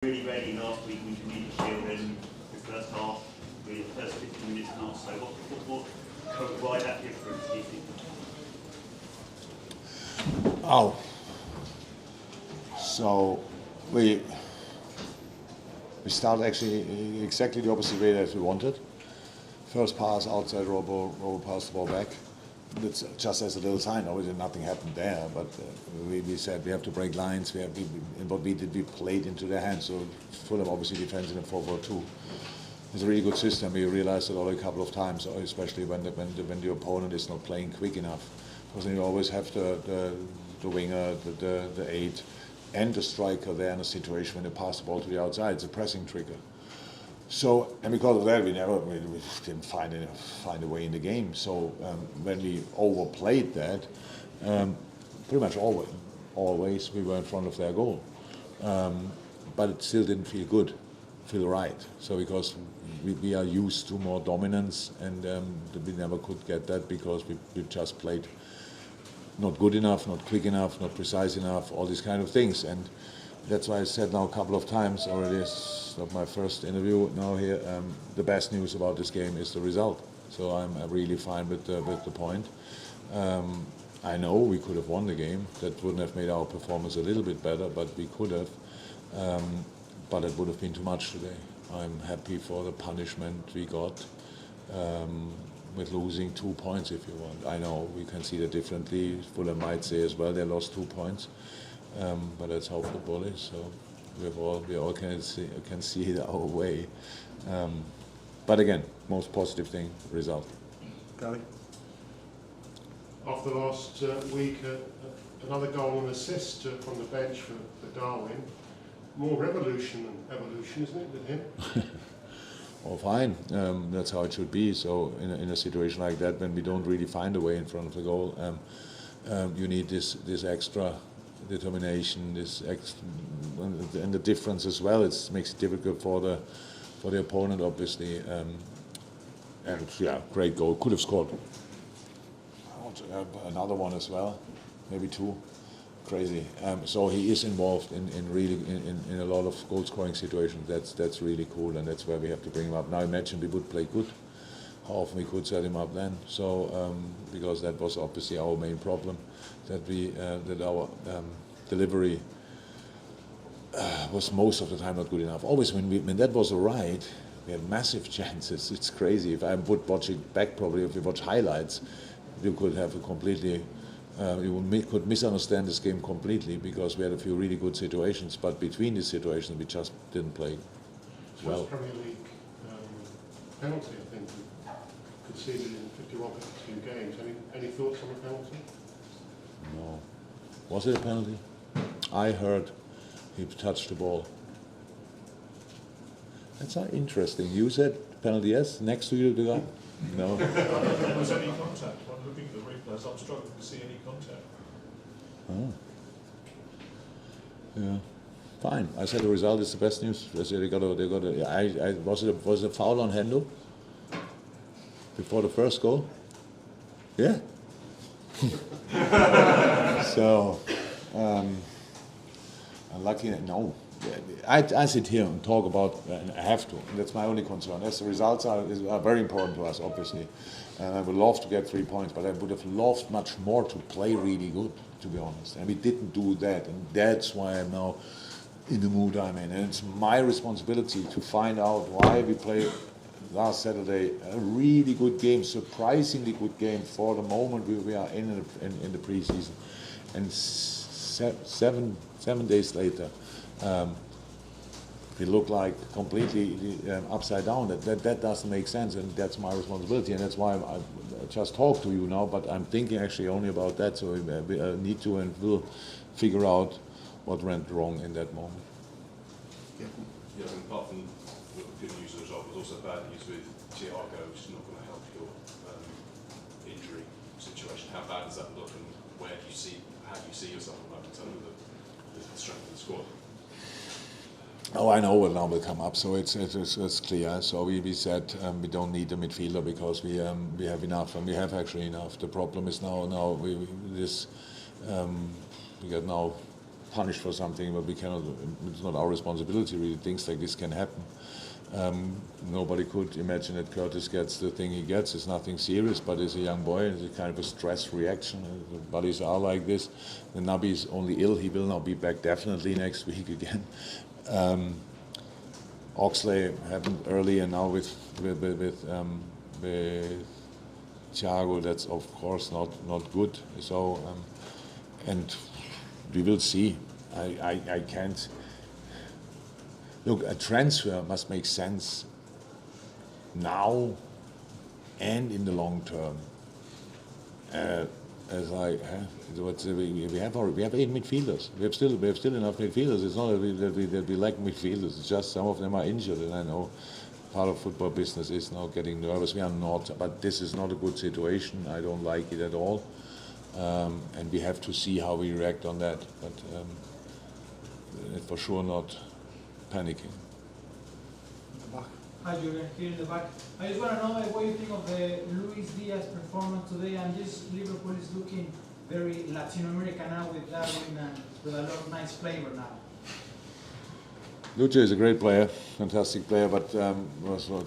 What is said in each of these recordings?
Really ready last week when you need the shield in the first half, really the first 15 minutes and so why that difference, do you think? Oh, so we started actually exactly the opposite way that we wanted. First pass outside, Robo passed the ball back. It's just as a little sign. Obviously, nothing happened there, but we said we have to break lines. And what we did, we played into their hands. So Fulham obviously defends in a 4-4-2. It's a really good system. We realized it already a couple of times, especially when the opponent is not playing quick enough, because then you always have the winger, the 8, and the striker there in a situation when they pass the ball to the outside. It's a pressing trigger. So, and because of that, we didn't find a way in the game. So when we overplayed that, pretty much always we were in front of their goal. But it still didn't feel right. So because we are used to more dominance, and we never could get that because we just played not good enough, not quick enough, not precise enough, all these kind of things. And that's why I said now a couple of times already, it's not my first interview now here, the best news about this game is the result. So I'm really fine with the point. I know we could have won the game. That wouldn't have made our performance a little bit better, but we could have. But it would have been too much today. I'm happy for the punishment we got with losing 2 points, if you want. I know we can see that differently. Fulham might say as well they lost 2 points. But that's how football is. So we all can see it our way. But again, most positive thing, result. Gary? After last week, another goal and assist from the bench for Darwin. More revolution than evolution, isn't it, with him? Well, fine. That's how it should be. So in a situation like that, when we don't really find a way in front of the goal, you need this extra determination, and the difference as well. It makes it difficult for the opponent, obviously. And yeah, great goal. Could have scored another one as well, maybe 2. Crazy. So he is involved in a lot of goal scoring situations. That's really cool, and that's where we have to bring him up. Now imagine we would play good, how often we could set him up then. So because that was obviously our main problem, that our delivery was most of the time not good enough. Always when that was right, we had massive chances. It's crazy. If I would watch it back, probably if you watch highlights, you could have a completely. You could misunderstand this game completely because we had a few really good situations, but between these situations we just didn't play well. First Premier League penalty, I think, conceded in 51, 52 games. Any thoughts on the penalty? No. Was it a penalty? I heard he touched the ball. That's not interesting. You said penalty, yes? Next to you, the guy? No. Was any contact? When looking at the replays, I'm struggling to see any contact. Oh. Yeah. Fine. I said the result is the best news. I said was it a foul on Hendo before the first goal? Yeah. So, lucky no. I sit here and talk about, and I have to, and that's my only concern. As the results are very important to us, obviously. And I would love to get 3 points, but I would have loved much more to play really good, to be honest. And we didn't do that, and that's why I'm now in the mood I'm in. And it's my responsibility to find out why we played last Saturday a really good game, surprisingly good game for the moment we are in the preseason. And 7 days later, we look like completely upside down. That doesn't make sense, and that's my responsibility, and that's why I just talk to you now. But I'm thinking actually only about that, so we need to and will figure out what went wrong in that moment. Yeah, and apart from the good news of the result, was also bad news with Thiago, which is not going to help your injury situation. How bad does that look, and how do you see yourself in terms of the strength of the squad? Oh, I know what now will come up, so it's clear. So we said we don't need a midfielder because we have enough, and we have actually enough. The problem is now we got now punished for something, but we cannot. It's not our responsibility. Really, things like this can happen. Nobody could imagine that Curtis gets the thing he gets. It's nothing serious, but as a young boy, it's a kind of a stress reaction. The bodies are like this. The Nabi is only ill. He will not be back definitely next week again. Oxley happened early, and now with Thiago, that's of course not good. So, and we will see. I can't. Look, a transfer must make sense now and in the long term. We have 8 midfielders. We have still enough midfielders. It's not that we lack midfielders. It's just some of them are injured, and I know part of football business is now getting nervous. We are not, but this is not a good situation. I don't like it at all, and we have to see how we react on that. But for sure not panicking. Hi Jurgen, here in the back. I just want to know what you think of the Luis Diaz performance today, and just Liverpool is looking very Latin American now with Darwin and with a lot of nice flavor now. Luce is a great player, fantastic player, but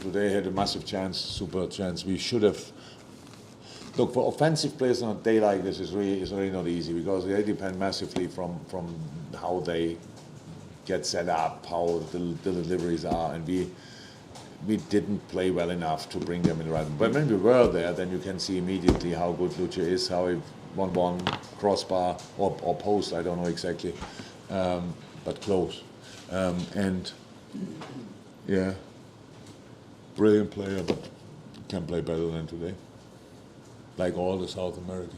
today had a massive chance, super chance. We should have. Look, for offensive players on a day like this is really not easy, because they depend massively from how they get set up, how the deliveries are, and we didn't play well enough to bring them in the right. But when we were there, then you can see immediately how good Luce is, how he 1-1 crossbar or post, I don't know exactly, but close. And yeah, brilliant player, but can play better than today, like all the South Americans.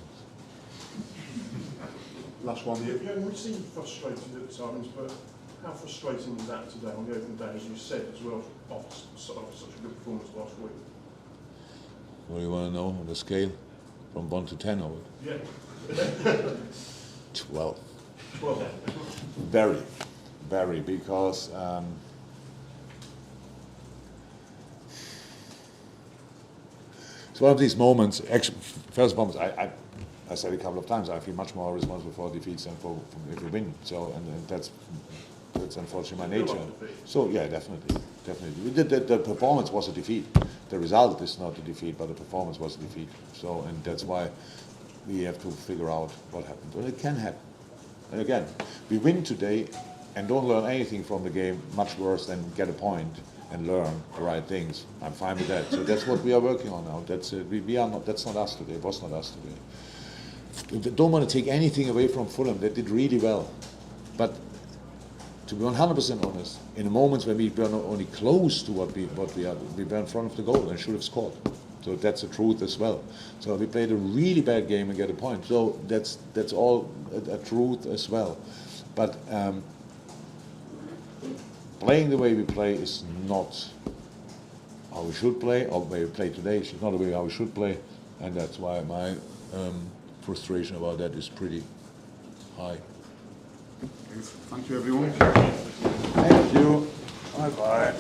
Last one. Yeah, we seem frustrated at times, but how frustrating was that today on the opening day, as you said as well, after such a good performance last week? What do you want to know on the scale, from 1 to 10 of it? Yeah. 12. 12. Very, because it's one of these moments. Actually, first moments, I said a couple of times, I feel much more responsible for defeats than for if we win. So, and that's unfortunately my nature. So yeah, definitely. The performance was a defeat. The result is not a defeat, but the performance was a defeat. So, and that's why we have to figure out what happened. Well, it can happen. And again, we win today and don't learn anything from the game, much worse than get a point and learn the right things. I'm fine with that. So that's what we are working on now. That's we are not. That's not us today. It was not us today. Don't want to take anything away from Fulham. They did really well, but to be 100% honest, in the moments when we were not only close to what we are, we were in front of the goal and should have scored. So that's the truth as well. So we played a really bad game and get a point. So that's all a truth as well. But playing the way we play is not how we should play, or the way we play today is not the way how we should play, and that's why my frustration about that is pretty high. Thank you, everyone. Thank you. Bye bye.